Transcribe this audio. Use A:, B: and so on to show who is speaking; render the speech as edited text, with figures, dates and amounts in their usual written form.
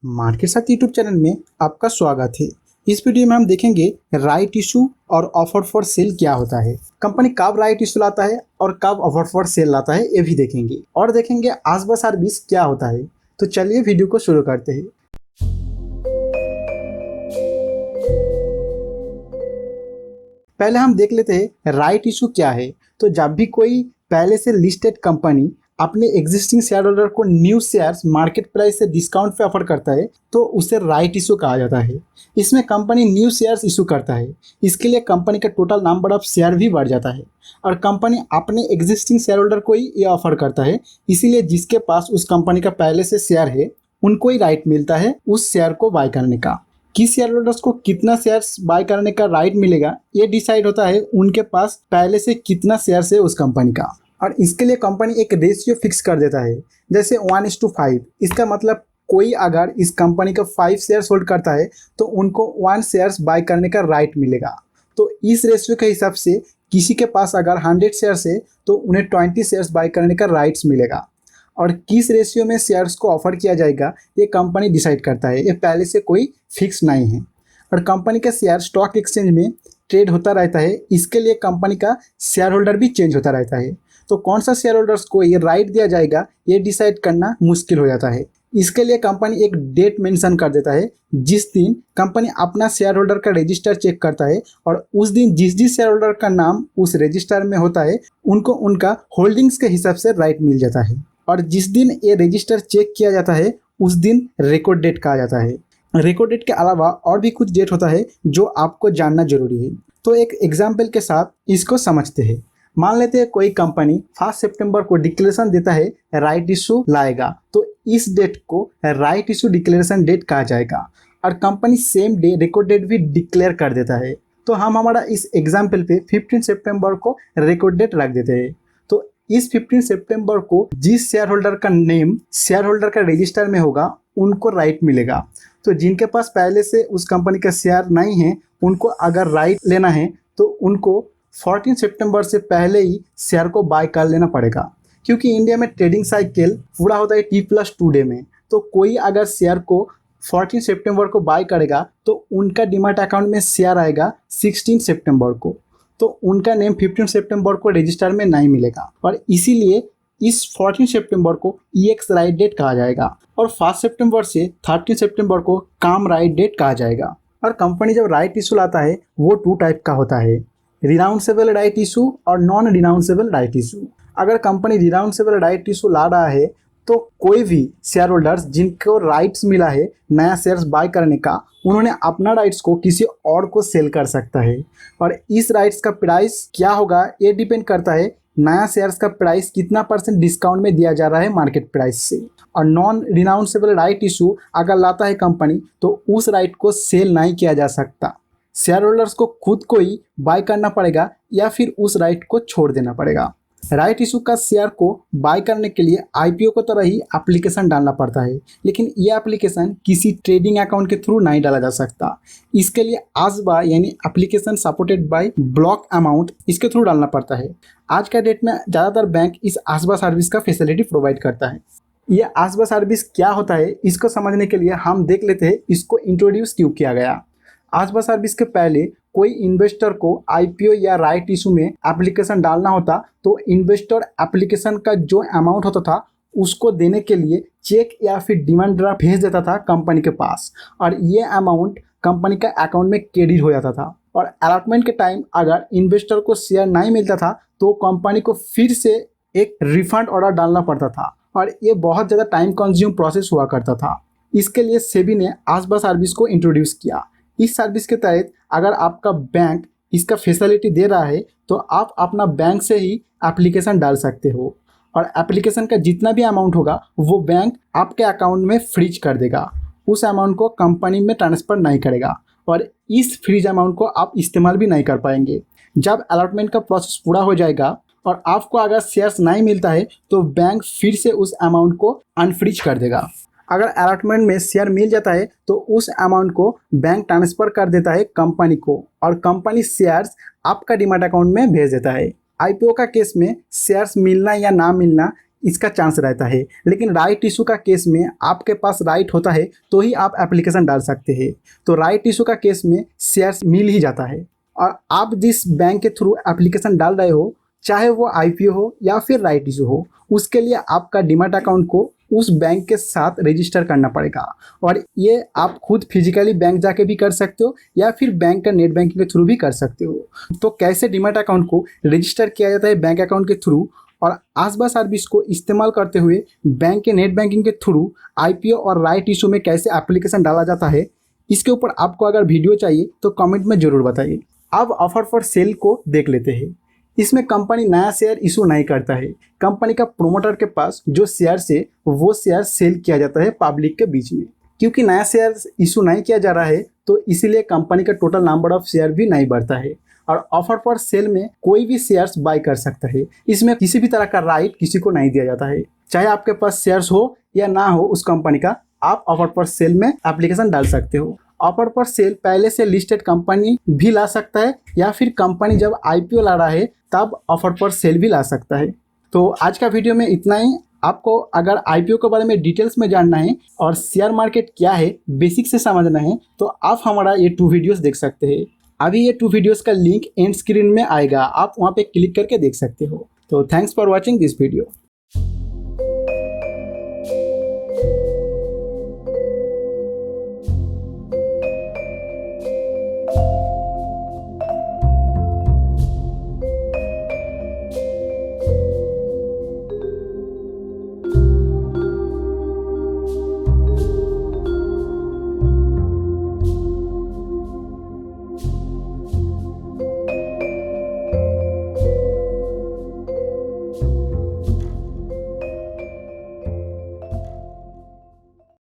A: Market साथ YouTube channel में आपका स्वागत है। इस वीडियो में हम देखेंगे राइट इशू और ऑफर फॉर सेल क्या होता है, कंपनी कब राइट इशू लाता है और कब ऑफर फॉर सेल लाता है ये भी देखेंगे और देखेंगे आसबा सर्विस क्या होता है। तो चलिए वीडियो को शुरू करते हैं। पहले हम देख लेते हैं राइट इशू क्या है। तो जब भी कोई पहले से लिस्टेड कंपनी अपने एग्जिस्टिंग शेयर होल्डर को न्यू शेयर्स मार्केट प्राइस से डिस्काउंट पे ऑफर करता है तो उसे राइट इशू कहा जाता है। इसमें कंपनी न्यू शेयर्स इशू करता है, इसके लिए कंपनी का टोटल नंबर ऑफ शेयर भी बढ़ जाता है और कंपनी अपने एग्जिस्टिंग शेयर होल्डर को ही ये ऑफर करता है। इसीलिए जिसके पास उस कंपनी का पहले से शेयर है उनको ही राइट मिलता है उस शेयर को बाय करने का। किस शेयर होल्डर्स को कितना शेयर्स बाय करने का राइट मिलेगा ये डिसाइड होता है उनके पास पहले से कितना शेयर्स है उस कंपनी का, और इसके लिए कंपनी एक रेशियो फिक्स कर देता है जैसे 1:5। इसका मतलब कोई अगर इस कंपनी का 5 शेयर्स होल्ड करता है तो उनको 1 शेयर्स बाय करने का राइट मिलेगा। तो इस रेशियो के हिसाब से किसी के पास अगर 100 शेयर्स है तो उन्हें 20 शेयर्स बाय करने का राइट्स मिलेगा, और किस रेशियो में शेयर्स को ऑफर किया जाएगा ये कंपनी डिसाइड करता है, ये पहले से कोई फिक्स नहीं है। और कंपनी का शेयर स्टॉक एक्सचेंज में ट्रेड होता रहता है, इसके लिए कंपनी का शेयर होल्डर भी चेंज होता रहता है। तो कौन सा शेयर होल्डर्स को ये राइट दिया जाएगा ये डिसाइड करना मुश्किल हो जाता है। इसके लिए कंपनी एक डेट मेंशन कर देता है जिस दिन कंपनी अपना शेयर होल्डर का रजिस्टर चेक करता है, और उस दिन जिस जिस शेयर होल्डर का नाम उस रजिस्टर में होता है उनको उनका होल्डिंग्स के हिसाब से राइट मिल जाता है। और जिस दिन ये रजिस्टर चेक किया जाता है उस दिन रिकॉर्ड डेट कहा जाता है। रिकॉर्ड डेट के अलावा और भी कुछ डेट होता है जो आपको जानना जरूरी है। तो एक एग्जाम्पल के साथ इसको समझते हैं। मान लेते हैं कोई कंपनी 1 सितंबर को डिक्लेरेशन देता है राइट इशू लाएगा, तो इस डेट को राइट इशू डिक्लेरेशन डेट कहा जाएगा, और company same day record date भी डिक्लेयर कर देता है। तो हम हमारा इस एग्जाम्पल पे 15 सितंबर को रिकॉर्ड डेट रख देते हैं। तो इस 15 सितंबर को जिस शेयर होल्डर का नेम शेयर होल्डर का रजिस्टर में होगा उनको राइट मिलेगा। तो जिनके पास पहले से उस कंपनी का शेयर नहीं है उनको अगर राइट लेना है तो उनको 14 सितंबर से पहले ही शेयर को बाय कर लेना पड़ेगा, क्योंकि इंडिया में ट्रेडिंग साइकिल पूरा होता है T+2 डे में। तो कोई अगर शेयर को 14 सितंबर को बाय करेगा तो उनका डीमैट अकाउंट में शेयर आएगा 16 सितंबर को, तो उनका नेम 15 सितंबर को रजिस्टर में नहीं मिलेगा, और इसीलिए इस 14 सितंबर को EX राइट डेट कहा जाएगा, और 1 सितंबर से 13 सितंबर को काम राइट डेट कहा जाएगा। और कंपनी जब राइट इशू लाता है वो 2 टाइप का होता है, रिनाउंसेबल राइट इशू और नॉन रिनाउंसेबल राइट इशू। अगर कंपनी रिनाउंसेबल राइट इशू ला रहा है तो कोई भी शेयर होल्डर्स जिनको राइट्स मिला है नया शेयर्स बाय करने का, उन्होंने अपना राइट्स को किसी और को सेल कर सकता है, और इस राइट्स का प्राइस क्या होगा ये डिपेंड करता है नया शेयर्स का प्राइस कितना % डिस्काउंट में दिया जा रहा है मार्केट प्राइस से। और नॉन रिनाउंसेबल राइट इशू अगर लाता है कंपनी तो उस राइट को सेल नहीं किया जा सकता, शेयर होल्डर्स को खुद को ही बाय करना पड़ेगा या फिर उस राइट को छोड़ देना पड़ेगा। राइट इशू का शेयर को बाय करने के लिए IPO को तरह ही एप्लीकेशन डालना पड़ता है, लेकिन यह एप्लीकेशन किसी ट्रेडिंग अकाउंट के थ्रू नहीं डाला जा सकता। इसके लिए आसबा यानी application supported by block amount इसके थ्रू डालना पड़ता है। आज का डेट में ज़्यादातर बैंक इस आसबा सर्विस का फैसिलिटी प्रोवाइड करता है। यह आसबा सर्विस क्या होता है इसको समझने के लिए हम देख लेते हैं इसको इंट्रोड्यूस क्यों किया गया। आसबा सर्विस के पहले कोई इन्वेस्टर को IPO या राइट इशू में एप्लीकेशन डालना होता तो इन्वेस्टर एप्लीकेशन का जो अमाउंट होता था उसको देने के लिए चेक या फिर डिमांड ड्राफ्ट भेज देता था कंपनी के पास, और ये अमाउंट कंपनी का अकाउंट में क्रेडिट हो जाता था। और अलॉटमेंट के टाइम अगर इन्वेस्टर को शेयर नहीं मिलता था तो कंपनी को फिर से एक रिफंड ऑर्डर डालना पड़ता था, और ये बहुत ज़्यादा टाइम कंज्यूम प्रोसेस हुआ करता था। इसके लिए सेबी ने आसबा सर्विस को इंट्रोड्यूस किया। इस सर्विस के तहत अगर आपका बैंक इसका फैसिलिटी दे रहा है तो आप अपना बैंक से ही एप्लीकेशन डाल सकते हो, और एप्लीकेशन का जितना भी अमाउंट होगा वो बैंक आपके अकाउंट में फ्रीज कर देगा, उस अमाउंट को कंपनी में ट्रांसफ़र नहीं करेगा, और इस फ्रीज अमाउंट को आप इस्तेमाल भी नहीं कर पाएंगे। जब अलॉटमेंट का प्रोसेस पूरा हो जाएगा और आपको अगर शेयर्स नहीं मिलता है तो बैंक फिर से उस अमाउंट को अनफ्रीज कर देगा। अगर अलॉटमेंट में शेयर मिल जाता है तो उस अमाउंट को बैंक ट्रांसफ़र कर देता है कंपनी को, और कंपनी शेयर्स आपका डीमैट अकाउंट में भेज देता है। IPO का केस में शेयर्स मिलना या ना मिलना इसका चांस रहता है। लेकिन राइट इशू का केस में आपके पास राइट होता है तो ही आप एप्लीकेशन डाल सकते हैं। तो राइट इशू का केस में शेयर्स मिल ही जाता है। और आप जिस बैंक के थ्रू एप्लीकेशन डाल रहे हो, चाहे वो आईपीओ हो या फिर राइट इशू हो, उसके लिए आपका डीमैट अकाउंट को उस बैंक के साथ रजिस्टर करना पड़ेगा। और ये आप खुद फिजिकली बैंक जाके भी कर सकते हो या फिर बैंक का नेट बैंकिंग के थ्रू भी कर सकते हो। तो कैसे डीमैट अकाउंट को रजिस्टर किया जाता है बैंक अकाउंट के थ्रू, और आसबा सर्विस को इस्तेमाल करते हुए बैंक के नेट बैंकिंग के थ्रू आईपीओ और राइट इशू में कैसे एप्लीकेशन डाला जाता है, इसके ऊपर आपको अगर वीडियो चाहिए तो कमेंट में ज़रूर बताइए। अब ऑफर फॉर सेल को देख लेते हैं। इसमें कंपनी नया शेयर इशू नहीं करता है। कंपनी का प्रोमोटर के पास जो शेयर है वो शेयर सेल किया जाता है पब्लिक के बीच में। क्योंकि नया शेयर इशू नहीं किया जा रहा है तो इसीलिए कंपनी का टोटल नंबर ऑफ शेयर भी नहीं बढ़ता है। और ऑफर फॉर सेल में कोई भी शेयर्स बाय कर सकता है। इसमें किसी भी तरह का राइट किसी को नहीं दिया जाता है। चाहे आपके पास शेयर्स हो या ना हो उस कंपनी का, आप ऑफर फॉर सेल में एप्लीकेशन डाल सकते हो। ऑफर फॉर सेल पहले से लिस्टेड कंपनी भी ला सकता है या फिर कंपनी जब आईपीओ ला रहा है तब ऑफर फॉर सेल भी ला सकता है। तो आज का वीडियो में इतना ही। आपको अगर आईपीओ के बारे में डिटेल्स में जानना है और शेयर मार्केट क्या है बेसिक से समझना है तो आप हमारा ये 2 वीडियोस देख सकते हैं। अभी ये 2 वीडियोस का लिंक एंड स्क्रीन में आएगा, आप वहाँ पे क्लिक करके देख सकते हो। तो thanks for watching this video.